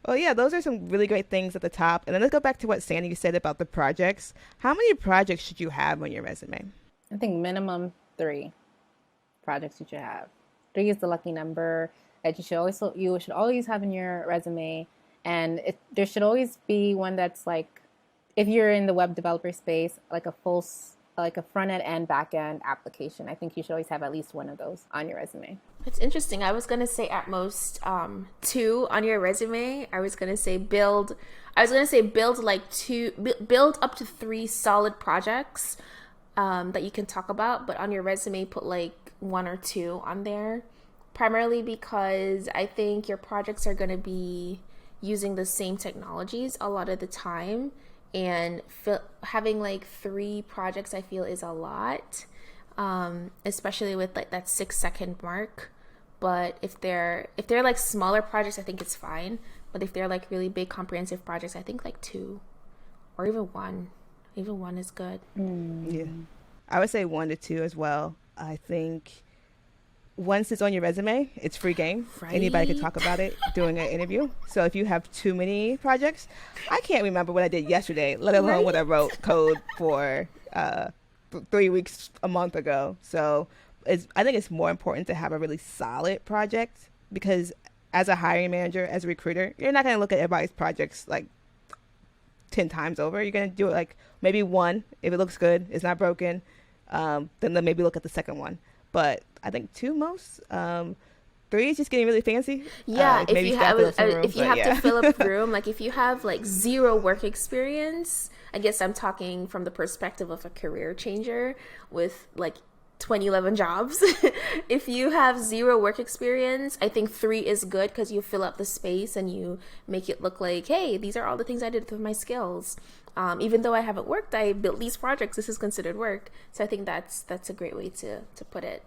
Well, yeah, those are some really great things at the top. And then let's go back to what Sandy said about the projects. How many projects should you have on your resume? I think minimum 3 projects you should have. 3 is the lucky number that you should always have in your resume, and there should always be one that's like, if you're in the web developer space, like like a front end and back end application. I think you should always have at least one of those on your resume. It's interesting. I was gonna say at most two on your resume. I was gonna say build like build up to three solid projects that you can talk about. But on your resume, put like one or two on there. Primarily because I think your projects are gonna be using the same technologies a lot of the time, and having like three projects I feel is a lot, especially with like that 6 second mark. But if they're like smaller projects, I think it's fine. But if they're like really big comprehensive projects, I think like two or even one is good. Yeah. I would say 1 to 2 as well. I think once it's on your resume, it's free game. Right. Anybody can talk about it during an interview. So if you have too many projects, I can't remember what I did yesterday, let alone what I wrote code for 3 weeks, a month ago. So I think it's more important to have a really solid project, because as a hiring manager, as a recruiter, you're not going to look at everybody's projects like 10 times over. You're going to do it like maybe one. If it looks good, it's not broken, then maybe look at the second one. But I think two most. 3 is just getting really fancy. Yeah, Room, if you have to fill up room, like if you have like zero work experience, I guess I'm talking from the perspective of a career changer with like 2011 jobs. If you have zero work experience, I think 3 is good because you fill up the space and you make it look like, hey, these are all the things I did with my skills. Even though I haven't worked, I built these projects. This is considered work. So I think that's a great way to put it.